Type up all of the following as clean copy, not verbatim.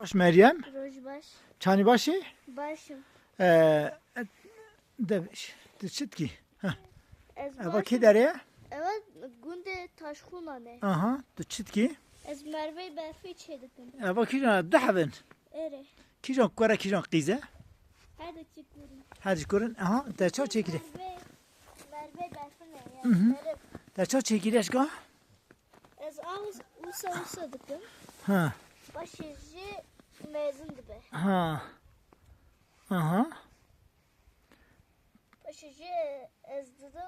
Baş Meryem. Rojbaş. Çani başı. Başım. Demiş. Çıt ki. Ez Bak başım. dereye. Evet, günde taşkuna ne? Aha. Çıt ki. Ez Merve berfi çedirdim. Bak kijan dahvin. Ere. Kijan kara kijan qize. Hadi çıkıyorum. Hadi kurun. Aha. Derço çekili. Merve berfi ne? Yani Merve. Derço çekili aşka. Ez ağız usa dıkım. Ha. Başıcı mezun dibe. Ha. Aha. Başıcı ez dedim.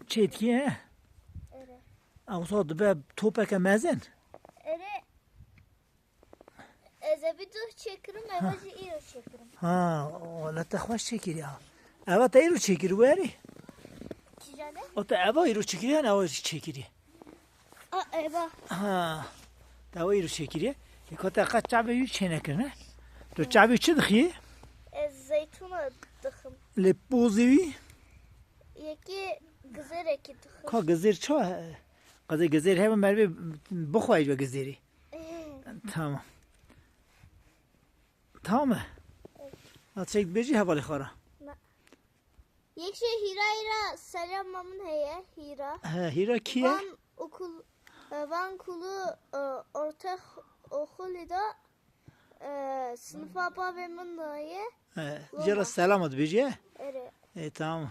Çetki he. Ere. Avsa be topaka mezen. Ere. Ez bir dur çekirim, evacı iyi çekirim. Ha. Ola taxwaş çekili ya. Evet ayru çekili veri. Kicane? O da eva ayru çekili ya ne ayru çekili. Aa, eba. Ha. Da ayru çekili. Kota kaç çabe yüz çenekene. Do çabe çi dıxi. Ez zeytuna dıkım. Le pozevi. Yeki güzel eki dıkım. Ka gazir ço. Gazir gazir hemen merve bخوایج به gaziri. Tamam. Tamam mı? Atacak beci havalı khara. Yekşe hira selam mamın heye hira. Hira kiye? Van kulu orta okulu da sınıf baba ve mındaye. Jara selam at beci. Ere. Tamam.